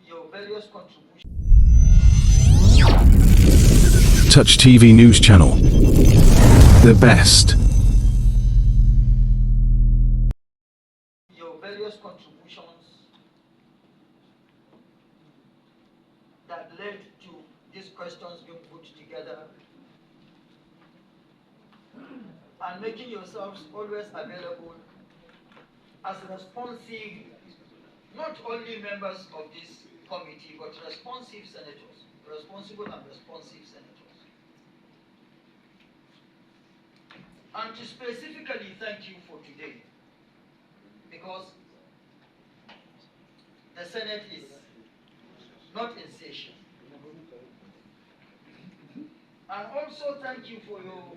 your various contributions. Touch TV News Channel. The best. Your various contributions that led to these questions being put together, and making yourselves always available as responsive, not only members of this committee, but responsive senators, responsible and responsive senators. And to specifically thank you for today, because the Senate is not in session. And also thank you for your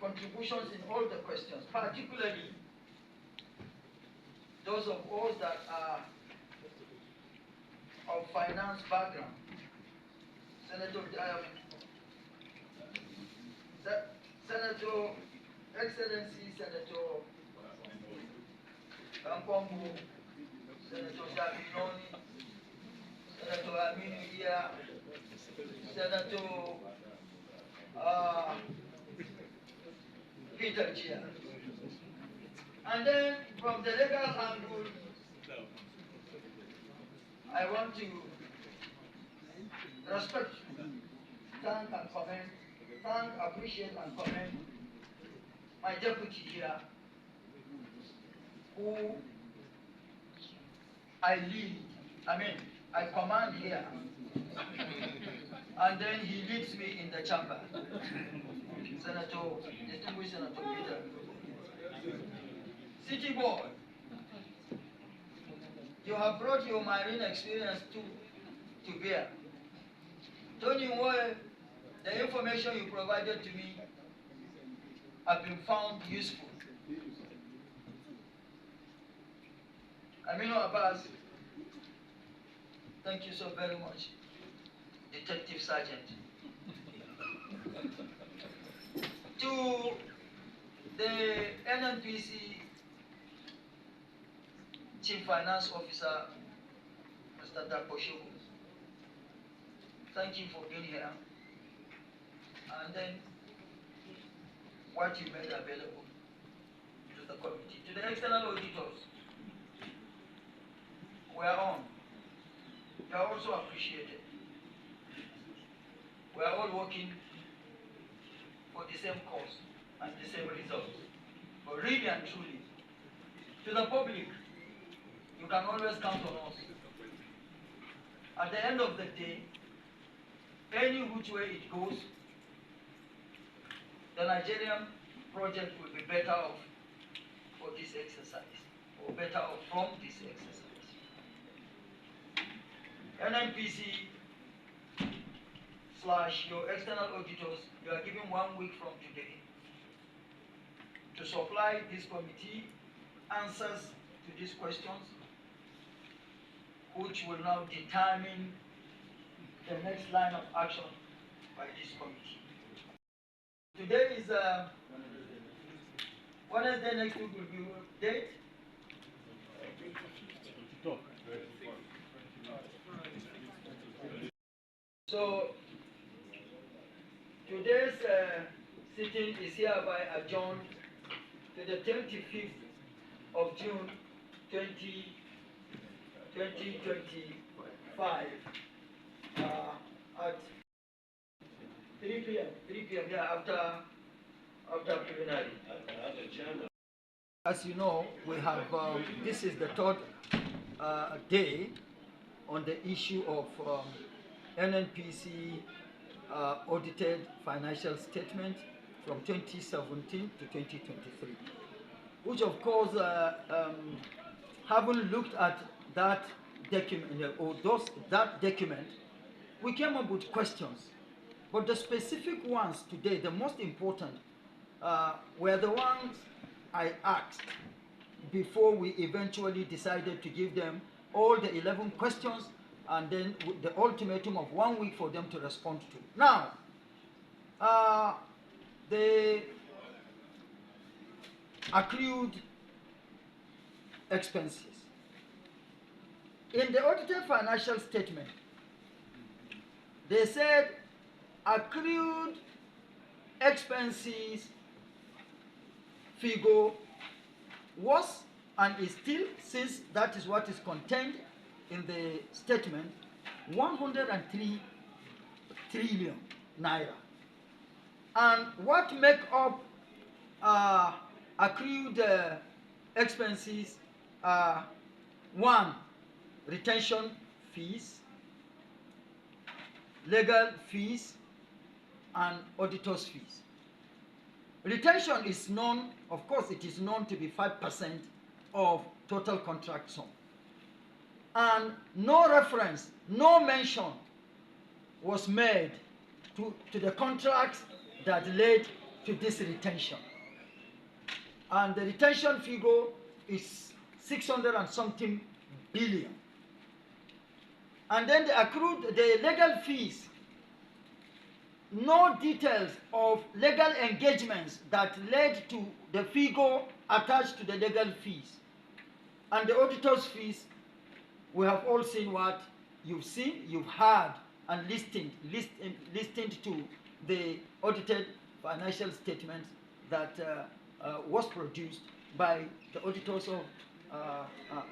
contributions in all the questions, particularly those of us that are of finance background. Senator, Senator, Excellency Senator Kampongu, Senator Jabinoni, Senator Aminu Iya, Senator Peter Chir. And then from the legal angle, I want to respect, thank and commend, appreciate and commend my deputy here, who I command here, and then he leads me in the chamber. Distinguished Senator Peter. City Boy, you have brought your marine experience to bear. Tony Moy, the information you provided to me have been found useful. Aminu Abbas, thank you so very much, Detective Sergeant. To the NNPC Chief Finance Officer, Mr. Daposhoku, thank you for being here. And then what you made available to the committee. To the external auditors, we are on. You are also appreciated. We are all working for the same cause and the same results. But really and truly, to the public, you can always count on us. At the end of the day, any which way it goes, the Nigerian project will be better off for this exercise, or better off from this exercise. NNPC / your external auditors, you are given 1 week from today to supply this committee answers to these questions, which will now determine the next line of action by this committee. Today is Wednesday, next week will be date. So today's sitting is hereby adjourned to the 25th of June 2025 at 3 p.m. 3 p.m. Yeah, after preliminary. As you know, we have this is the third day on the issue of NNPC audited financial statement from 2017 to 2023, which of course haven't looked at that document that document. We came up with questions, but the specific ones today, the most important, were the ones I asked before we eventually decided to give them all the 11 questions and then the ultimatum of 1 week for them to respond to. Now, the accrued expenses. In the audited financial statement, they said accrued expenses figure was and is still, since that is what is contained in the statement, 103 trillion naira. And what make up accrued expenses are: one, retention fees, legal fees, and auditors fees. Retention is known, of course, it is known to be 5% of total contract sum. And no reference, no mention was made to the contracts that led to this retention. And the retention figure is 600 and something billion. And then the legal fees, no details of legal engagements that led to the figure attached to the legal fees. And the auditor's fees, we have all seen what you've seen, you've heard, and listened to the audited financial statements that was produced by the auditors of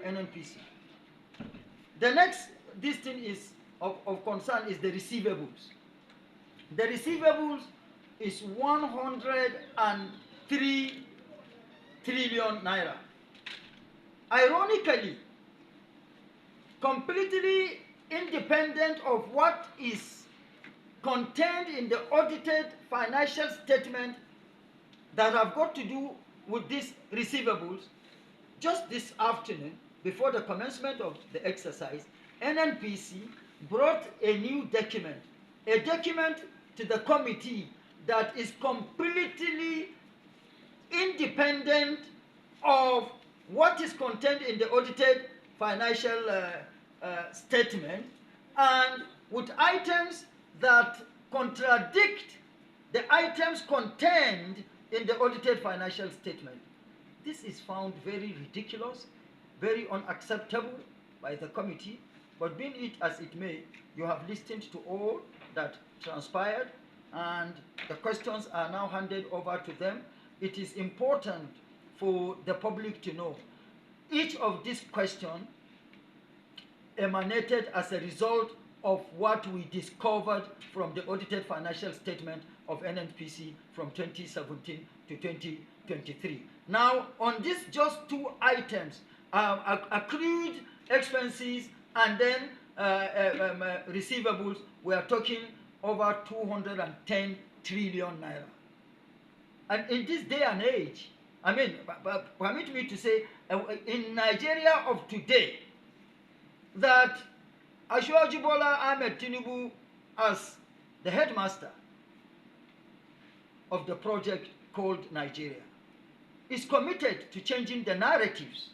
NNPC. The next thing is of concern is the receivables. The receivables is 103 trillion naira. Ironically, completely independent of what is contained in the audited financial statement that have got to do with these receivables, just this afternoon, before the commencement of the exercise, NNPC brought a new document, a document to the committee that is completely independent of what is contained in the audited financial statement, and with items that contradict the items contained in the audited financial statement. This is found very ridiculous, very unacceptable by the committee, but being it as it may, you have listened to all that transpired, and the questions are now handed over to them. It is important for the public to know each of these questions emanated as a result of what we discovered from the audited financial statement of NNPC from 2017 to 2023. Now, on this just two items, accrued expenses and then receivables, we are talking over 210 trillion naira. And in this day and age, I mean, permit me to say, in Nigeria of today, that Ashwaji Bola Ahmed Tinubu, as the headmaster of the project called Nigeria, is committed to changing the narratives